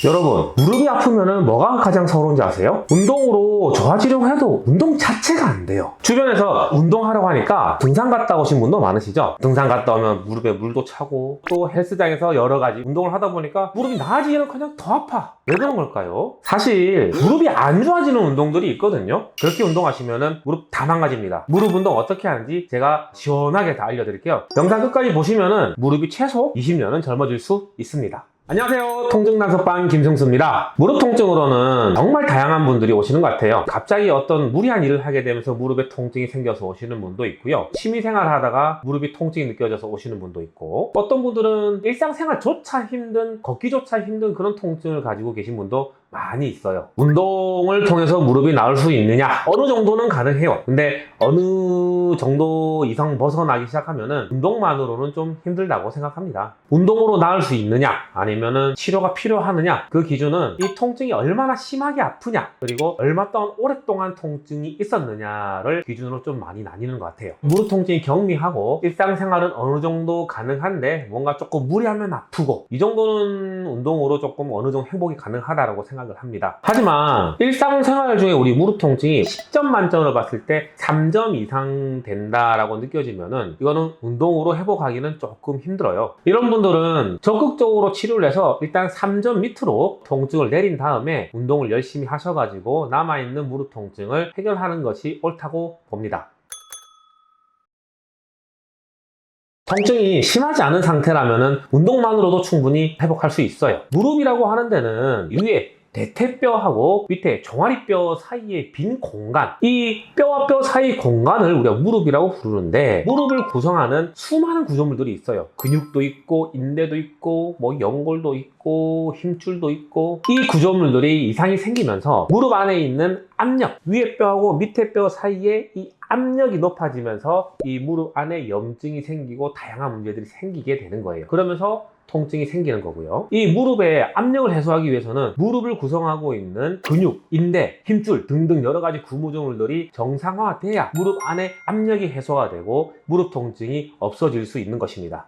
여러분, 무릎이 아프면은 뭐가 가장 서러운지 아세요? 운동으로 좋아지려고 해도 운동 자체가 안 돼요. 주변에서 운동하려고 하니까 등산 갔다 오신 분도 많으시죠? 등산 갔다 오면 무릎에 물도 차고 또 헬스장에서 여러 가지 운동을 하다 보니까 무릎이 나아지기는 그냥 더 아파. 왜 그런 걸까요? 사실 무릎이 안 좋아지는 운동들이 있거든요. 그렇게 운동하시면은 무릎 다 망가집니다. 무릎 운동 어떻게 하는지 제가 시원하게 다 알려드릴게요. 영상 끝까지 보시면은 무릎이 최소 20년은 젊어질 수 있습니다. 안녕하세요. 통증난서빵 김승수입니다. 무릎 통증으로는 정말 다양한 분들이 오시는 것 같아요. 갑자기 어떤 무리한 일을 하게 되면서 무릎에 통증이 생겨서 오시는 분도 있고요. 취미생활 하다가 무릎이 통증이 느껴져서 오시는 분도 있고, 어떤 분들은 일상생활조차 힘든, 걷기조차 힘든 그런 통증을 가지고 계신 분도 많이 있어요. 운동을 통해서 무릎이 나을 수 있느냐? 어느 정도는 가능해요. 근데 어느 정도 이상 벗어나기 시작하면은 운동만으로는 좀 힘들다고 생각합니다. 운동으로 나을 수 있느냐? 아니면은 치료가 필요하느냐? 그 기준은 이 통증이 얼마나 심하게 아프냐? 그리고 얼마 동안 오랫동안 통증이 있었느냐를 기준으로 좀 많이 나뉘는 것 같아요. 무릎 통증이 경미하고 일상생활은 어느 정도 가능한데 뭔가 조금 무리하면 아프고, 이 정도는 운동으로 조금 어느 정도 행복이 가능하다고 생각을 합니다. 하지만 일상생활 중에 우리 무릎 통증이 10점 만점으로 봤을 때 3점 이상 된다라고 느껴지면은 이거는 운동으로 회복하기는 조금 힘들어요. 이런 분들은 적극적으로 치료를 해서 일단 3점 밑으로 통증을 내린 다음에 운동을 열심히 하셔가지고 남아있는 무릎 통증을 해결하는 것이 옳다고 봅니다. 통증이 심하지 않은 상태라면 운동만으로도 충분히 회복할 수 있어요. 무릎이라고 하는 데는 위에 대퇴뼈하고 밑에 종아리뼈 사이의 빈 공간, 이 뼈와 뼈 사이 공간을 우리가 무릎이라고 부르는데, 무릎을 구성하는 수많은 구조물들이 있어요. 근육도 있고 인대도 있고 연골도 있고 힘줄도 있고, 이 구조물들이 이상이 생기면서 무릎 안에 있는 압력, 위에 뼈하고 밑에 뼈 사이에 이 압력이 높아지면서 이 무릎 안에 염증이 생기고 다양한 문제들이 생기게 되는 거예요. 그러면서 통증이 생기는 거고요. 이 무릎의 압력을 해소하기 위해서는 무릎을 구성하고 있는 근육, 인대, 힘줄 등등 여러 가지 구조물들이 정상화돼야 무릎 안에 압력이 해소가 되고 무릎 통증이 없어질 수 있는 것입니다.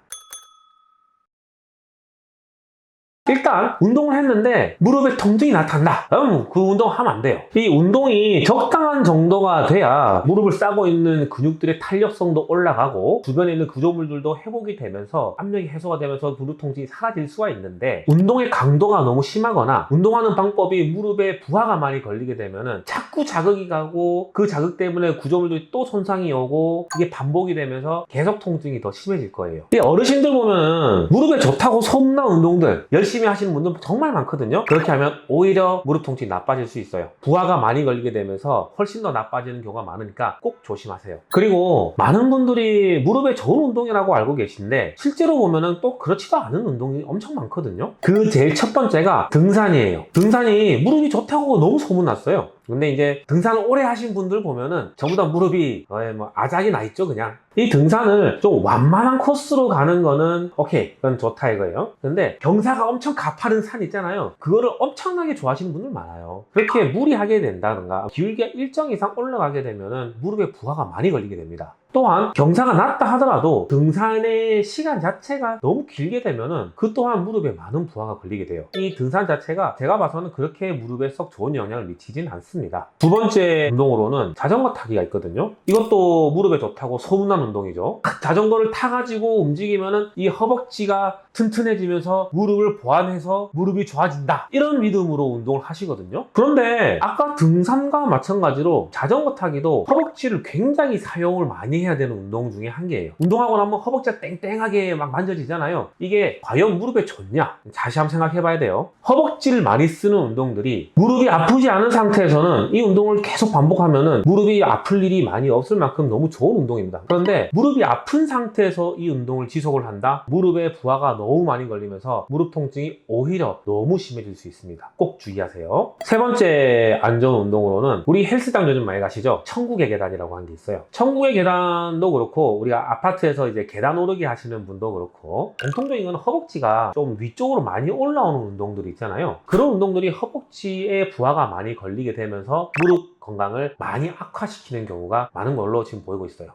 일단 운동을 했는데 무릎에 통증이 나타난다. 그럼 그 운동하면 안 돼요. 이 운동이 적당한 정도가 돼야 무릎을 싸고 있는 근육들의 탄력성도 올라가고 주변에 있는 구조물들도 회복이 되면서 압력이 해소가 되면서 무릎 통증이 사라질 수가 있는데, 운동의 강도가 너무 심하거나 운동하는 방법이 무릎에 부하가 많이 걸리게 되면은 자꾸 자극이 가고 그 자극 때문에 구조물들이 또 손상이 오고 이게 반복이 되면서 계속 통증이 더 심해질 거예요. 이 어르신들 보면은 무릎에 좋다고 소문난 운동들 열심히 하시는 분들 정말 많거든요. 그렇게 하면 오히려 무릎 통증이 나빠질 수 있어요. 부하가 많이 걸리게 되면서 훨씬 더 나빠지는 경우가 많으니까 꼭 조심하세요. 그리고 많은 분들이 무릎에 좋은 운동이라고 알고 계신데 실제로 보면은 또 그렇지도 않은 운동이 엄청 많거든요. 그 제일 첫 번째가 등산이에요. 등산이 무릎이 좋다고 너무 소문났어요. 근데 이제 등산을 오래 하신 분들 보면은 전부 다 무릎이 아작이 나 있죠, 그냥. 이 등산을 좀 완만한 코스로 가는 거는 오케이, 그건 좋다 이거예요. 근데 경사가 엄청 가파른 산 있잖아요. 그거를 엄청나게 좋아하시는 분들 많아요. 그렇게 무리하게 된다든가 기울기가 일정 이상 올라가게 되면은 무릎에 부하가 많이 걸리게 됩니다. 또한 경사가 낮다 하더라도 등산의 시간 자체가 너무 길게 되면은 그 또한 무릎에 많은 부하가 걸리게 돼요. 이 등산 자체가 제가 봐서는 그렇게 무릎에 썩 좋은 영향을 미치진 않습니다. 두 번째 운동으로는 자전거 타기가 있거든요. 이것도 무릎에 좋다고 소문난 운동이죠. 자전거를 타가지고 움직이면은 이 허벅지가 튼튼해지면서 무릎을 보완해서 무릎이 좋아진다, 이런 믿음으로 운동을 하시거든요. 그런데 아까 등산과 마찬가지로 자전거 타기도 허벅지를 굉장히 사용을 많이 해야 되는 운동 중에 한 개예요. 운동하고 나면 허벅지가 땡땡하게 막 만져지잖아요. 이게 과연 무릎에 좋냐? 다시 한번 생각해 봐야 돼요. 허벅지를 많이 쓰는 운동들이 무릎이 아프지 않은 상태에서는 이 운동을 계속 반복하면은 무릎이 아플 일이 많이 없을 만큼 너무 좋은 운동입니다. 그런데 무릎이 아픈 상태에서 이 운동을 지속을 한다? 무릎에 부하가 너무 많이 걸리면서 무릎 통증이 오히려 너무 심해질 수 있습니다. 꼭 주의하세요. 세 번째 안 좋은 운동으로는, 우리 헬스장 요즘 많이 가시죠? 천국의 계단이라고 하는 게 있어요. 천국의 계단도 그렇고 우리가 아파트에서 이제 계단 오르기 하시는 분도 그렇고, 공통적인 건 허벅지가 좀 위쪽으로 많이 올라오는 운동들이 있잖아요. 그런 운동들이 허벅지에 부하가 많이 걸리게 되면서 무릎 건강을 많이 악화시키는 경우가 많은 걸로 지금 보이고 있어요.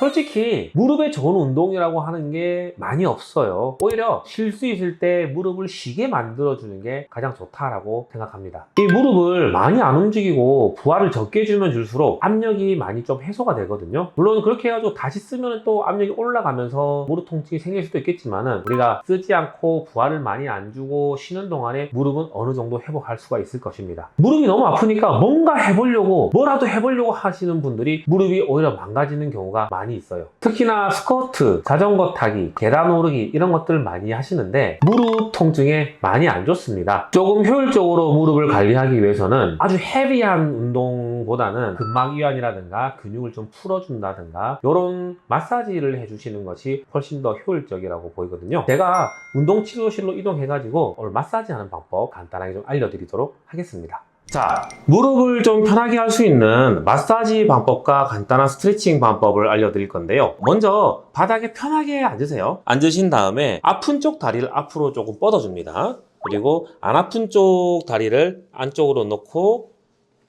솔직히 무릎에 좋은 운동이라고 하는 게 많이 없어요. 오히려 쉴 수 있을 때 무릎을 쉬게 만들어주는 게 가장 좋다라고 생각합니다. 이 무릎을 많이 안 움직이고 부하를 적게 주면 줄수록 압력이 많이 좀 해소가 되거든요. 물론 그렇게 해가지고 다시 쓰면 또 압력이 올라가면서 무릎 통증이 생길 수도 있겠지만은 우리가 쓰지 않고 부하를 많이 안 주고 쉬는 동안에 무릎은 어느 정도 회복할 수가 있을 것입니다. 무릎이 너무 아프니까 뭔가 해보려고 뭐라도 해보려고 하시는 분들이 무릎이 오히려 망가지는 경우가 많이 있어요. 특히나 스쿼트, 자전거 타기, 계단 오르기 이런 것들 많이 하시는데 무릎 통증에 많이 안 좋습니다. 조금 효율적으로 무릎을 관리하기 위해서는 아주 헤비한 운동보다는 근막 이완이라든가 근육을 좀 풀어준다든가 이런 마사지를 해주시는 것이 훨씬 더 효율적이라고 보이거든요. 제가 운동치료실로 이동해가지고 오늘 마사지 하는 방법 간단하게 좀 알려드리도록 하겠습니다. 자, 무릎을 좀 편하게 할 수 있는 마사지 방법과 간단한 스트레칭 방법을 알려드릴 건데요. 먼저 바닥에 편하게 앉으세요. 앉으신 다음에 아픈 쪽 다리를 앞으로 조금 뻗어줍니다. 그리고 안 아픈 쪽 다리를 안쪽으로 넣고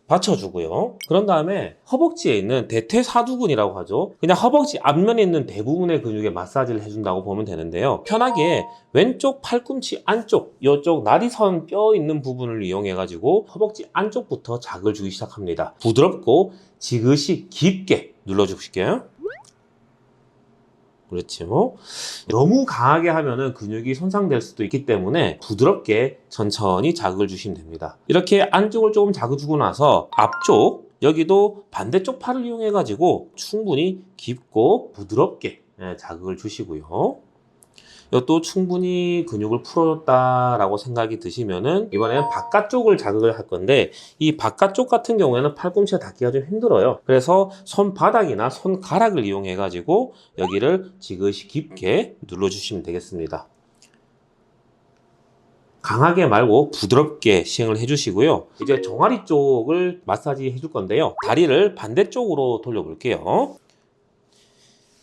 받쳐주고요. 그런 다음에 허벅지에 있는 대퇴사두근이라고 하죠. 그냥 허벅지 앞면에 있는 대부분의 근육에 마사지를 해준다고 보면 되는데요. 편하게 왼쪽 팔꿈치 안쪽, 이쪽 나리선 뼈 있는 부분을 이용해 가지고 허벅지 안쪽부터 자극을 주기 시작합니다. 부드럽고 지그시 깊게 눌러주실게요. 그렇죠. 너무 강하게 하면은 근육이 손상될 수도 있기 때문에 부드럽게 천천히 자극을 주시면 됩니다. 이렇게 안쪽을 조금 자극 주고 나서 앞쪽, 여기도 반대쪽 팔을 이용해 가지고 충분히 깊고 부드럽게 자극을 주시고요. 이것도 충분히 근육을 풀었다라고 생각이 드시면은 이번에는 바깥쪽을 자극을 할 건데 이 바깥쪽 같은 경우에는 팔꿈치가 닿기가 좀 힘들어요. 그래서 손바닥이나 손가락을 이용해 가지고 여기를 지그시 깊게 눌러주시면 되겠습니다. 강하게 말고 부드럽게 시행을 해주시고요. 이제 종아리 쪽을 마사지 해줄 건데요. 다리를 반대쪽으로 돌려볼게요.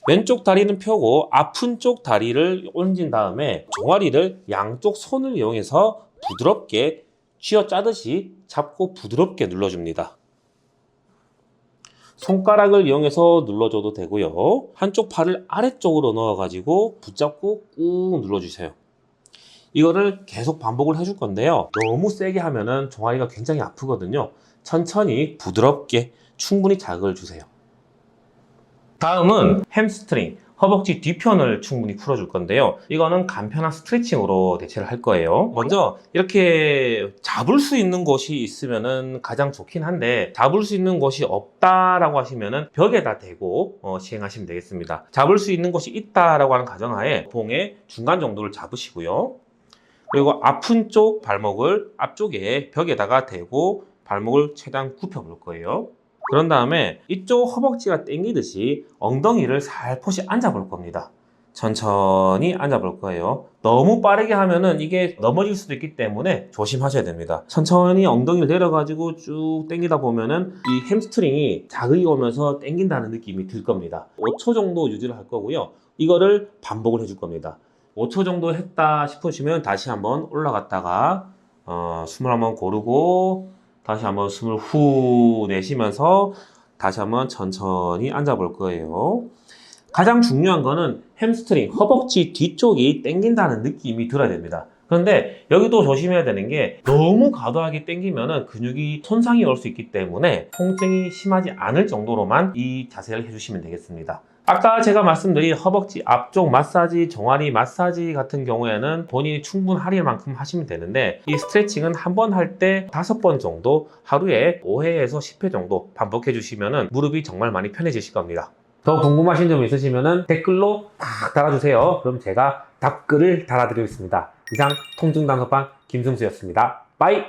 왼쪽 다리는 펴고 아픈 쪽 다리를 얹은 다음에 종아리를 양쪽 손을 이용해서 부드럽게 쥐어짜듯이 잡고 부드럽게 눌러줍니다. 손가락을 이용해서 눌러줘도 되고요. 한쪽 팔을 아래쪽으로 넣어가지고 붙잡고 꾹 눌러주세요. 이거를 계속 반복을 해줄 건데요. 너무 세게 하면은 종아리가 굉장히 아프거든요. 천천히 부드럽게 충분히 자극을 주세요. 다음은 햄스트링, 허벅지 뒤편을 충분히 풀어줄 건데요. 이거는 간편한 스트레칭으로 대체를 할 거예요. 먼저 이렇게 잡을 수 있는 곳이 있으면 가장 좋긴 한데 잡을 수 있는 곳이 없다라고 하시면 벽에다 대고 시행하시면 되겠습니다. 잡을 수 있는 곳이 있다라고 하는 가정하에 봉의 중간 정도를 잡으시고요. 그리고 아픈 쪽 발목을 앞쪽에 벽에다가 대고 발목을 최대한 굽혀 볼 거예요. 그런 다음에 이쪽 허벅지가 당기듯이 엉덩이를 살포시 앉아 볼 겁니다. 천천히 앉아 볼 거예요. 너무 빠르게 하면은 이게 넘어질 수도 있기 때문에 조심하셔야 됩니다. 천천히 엉덩이를 내려가지고 쭉 당기다 보면은 이 햄스트링이 자극이 오면서 당긴다는 느낌이 들 겁니다. 5초 정도 유지를 할 거고요. 이거를 반복을 해줄 겁니다. 5초 정도 했다 싶으시면 다시 한번 올라갔다가 숨을 한번 고르고 다시 한번 숨을 후 내쉬면서 다시 한번 천천히 앉아 볼 거예요. 가장 중요한 거는 햄스트링, 허벅지 뒤쪽이 당긴다는 느낌이 들어야 됩니다. 그런데 여기도 조심해야 되는 게 너무 과도하게 당기면은 근육이 손상이 올 수 있기 때문에 통증이 심하지 않을 정도로만 이 자세를 해주시면 되겠습니다. 아까 제가 말씀드린 허벅지 앞쪽 마사지, 종아리 마사지 같은 경우에는 본인이 충분할 만큼 하시면 되는데 이 스트레칭은 한 번 할 때 5번 정도 하루에 5회에서 10회 정도 반복해 주시면 무릎이 정말 많이 편해지실 겁니다. 더 궁금하신 점 있으시면 댓글로 딱 달아주세요. 그럼 제가 답글을 달아드리겠습니다. 이상 통증 단속반 김승수였습니다. 빠이!